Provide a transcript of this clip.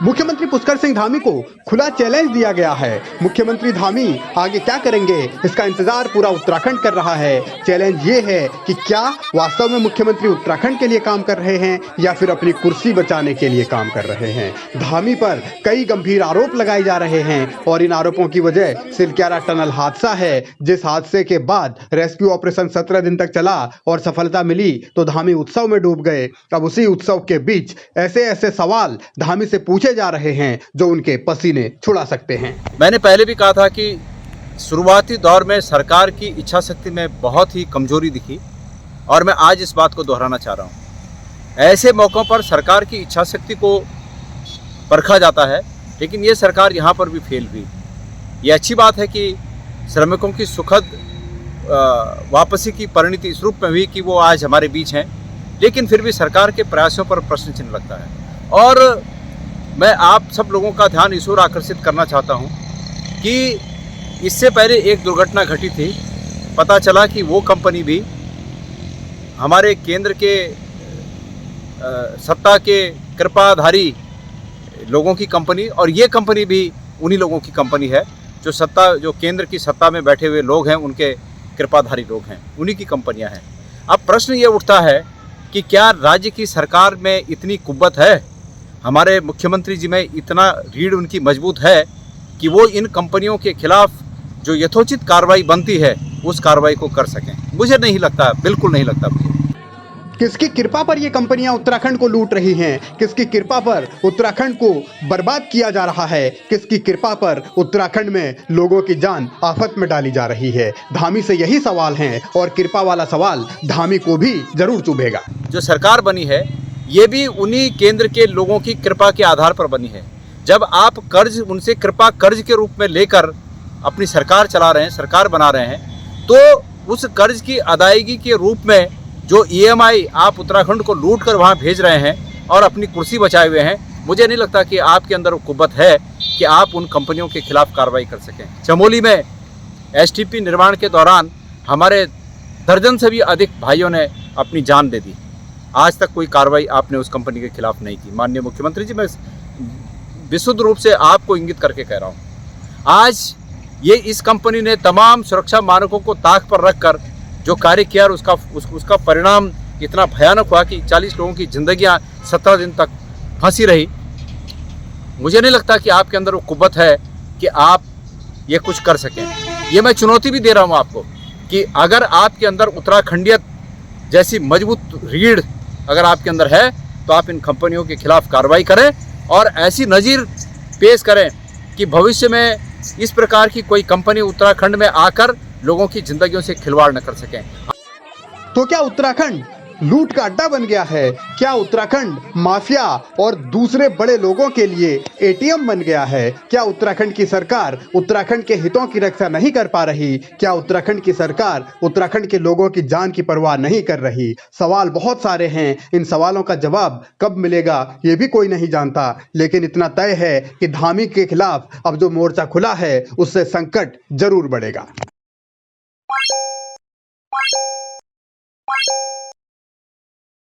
मुख्यमंत्री पुष्कर सिंह धामी को खुला चैलेंज दिया गया है। मुख्यमंत्री धामी आगे क्या करेंगे, इसका इंतजार पूरा उत्तराखंड कर रहा है। चैलेंज ये है कि क्या वास्तव में मुख्यमंत्री उत्तराखंड के लिए काम कर रहे हैं या फिर अपनी कुर्सी बचाने के लिए काम कर रहे हैं। धामी पर कई गंभीर आरोप लगाए जा रहे हैं और इन आरोपों की वजह सिलक्यारा टनल हादसा है, जिस हादसे के बाद रेस्क्यू ऑपरेशन 17 दिन तक चला और सफलता मिली तो धामी उत्सव में डूब गए। अब उसी उत्सव के बीच ऐसे ऐसे सवाल धामी से पूछे जा रहे हैं जो उनके पसीने छुड़ा सकते हैं। मैंने पहले भी कहा था कि शुरुआती दौर में सरकार की इच्छा शक्ति में बहुत ही कमजोरी दिखी और मैं आज इस बात को दोहराना चाह रहा हूँ। ऐसे मौक़ों पर सरकार की इच्छा शक्ति को परखा जाता है, लेकिन ये सरकार यहाँ पर भी फेल हुई। ये अच्छी बात है कि श्रमिकों की सुखद वापसी की परिणति इस रूप में हुई कि वो आज हमारे बीच हैं, लेकिन फिर भी सरकार के प्रयासों पर प्रश्न चिन्ह लगता है। और मैं आप सब लोगों का ध्यान इस ओर आकर्षित करना चाहता हूं कि इससे पहले एक दुर्घटना घटी थी। पता चला कि वो कंपनी भी हमारे केंद्र के सत्ता के कृपाधारी लोगों की कंपनी, और ये कंपनी भी उन्हीं लोगों की कंपनी है जो केंद्र की सत्ता में बैठे हुए लोग हैं, उनके कृपाधारी लोग हैं, उन्हीं की कंपनियां हैं। अब प्रश्न ये उठता है कि क्या राज्य की सरकार में इतनी कुव्वत है, हमारे मुख्यमंत्री जी में इतना रीढ़ उनकी मजबूत है कि वो इन कंपनियों के खिलाफ जो यथोचित कार्रवाई बनती है उस कार्रवाई को कर सकें? मुझे नहीं लगता, बिल्कुल नहीं लगता मुझे। किसकी कृपा पर ये कंपनियां उत्तराखंड को लूट रही हैं? किसकी कृपा पर उत्तराखंड को बर्बाद किया जा रहा है? किसकी कृपा पर उत्तराखंड में लोगों की जान आफत में डाली जा रही है? धामी से यही सवाल हैं और कृपा वाला सवाल धामी को भी जरूर चुभेगा। जो सरकार बनी है ये भी उन्हीं केंद्र के लोगों की कृपा के आधार पर बनी है। जब आप कर्ज उनसे कृपा कर्ज के रूप में लेकर अपनी सरकार चला रहे हैं, सरकार बना रहे हैं, तो उस कर्ज की अदायगी के रूप में जो EMI आप उत्तराखंड को लूट कर वहाँ भेज रहे हैं और अपनी कुर्सी बचाए हुए हैं, मुझे नहीं लगता कि आपके अंदर कुव्वत है कि आप उन कंपनियों के खिलाफ कार्रवाई कर सकें। चमोली में STP निर्माण के दौरान हमारे दर्जन से भी अधिक भाइयों ने अपनी जान दे दी। आज तक कोई कार्रवाई आपने उस कंपनी के खिलाफ नहीं की। माननीय मुख्यमंत्री जी, मैं विशुद्ध रूप से आपको इंगित करके कह रहा हूँ, आज ये इस कंपनी ने तमाम सुरक्षा मानकों को ताक पर रखकर जो कार्य किया और उसका परिणाम इतना भयानक हुआ कि 40 लोगों की जिंदगियां 17 दिन तक फंसी रही। मुझे नहीं लगता कि आपके अंदर वो कुव्वत है कि आप ये कुछ कर सकें। ये मैं चुनौती भी दे रहा हूँ आपको कि अगर आपके अंदर उत्तराखंडियत जैसी मजबूत रीढ़ अगर आपके अंदर है तो आप इन कंपनियों के खिलाफ कार्रवाई करें और ऐसी नज़ीर पेश करें कि भविष्य में इस प्रकार की कोई कंपनी उत्तराखंड में आकर लोगों की जिंदगियों से खिलवाड़ न कर सकें। तो क्या उत्तराखंड लूट का अड्डा बन गया है? क्या उत्तराखंड माफिया और दूसरे बड़े लोगों के लिए ATM बन गया है? क्या उत्तराखंड की सरकार उत्तराखंड के हितों की रक्षा नहीं कर पा रही? क्या उत्तराखंड की सरकार उत्तराखंड के लोगों की जान की परवाह नहीं कर रही? सवाल बहुत सारे हैं। इन सवालों का जवाब कब मिलेगा ये भी कोई नहीं जानता, लेकिन इतना तय है कि धामी के खिलाफ अब जो मोर्चा खुला है उससे संकट जरूर बढ़ेगा।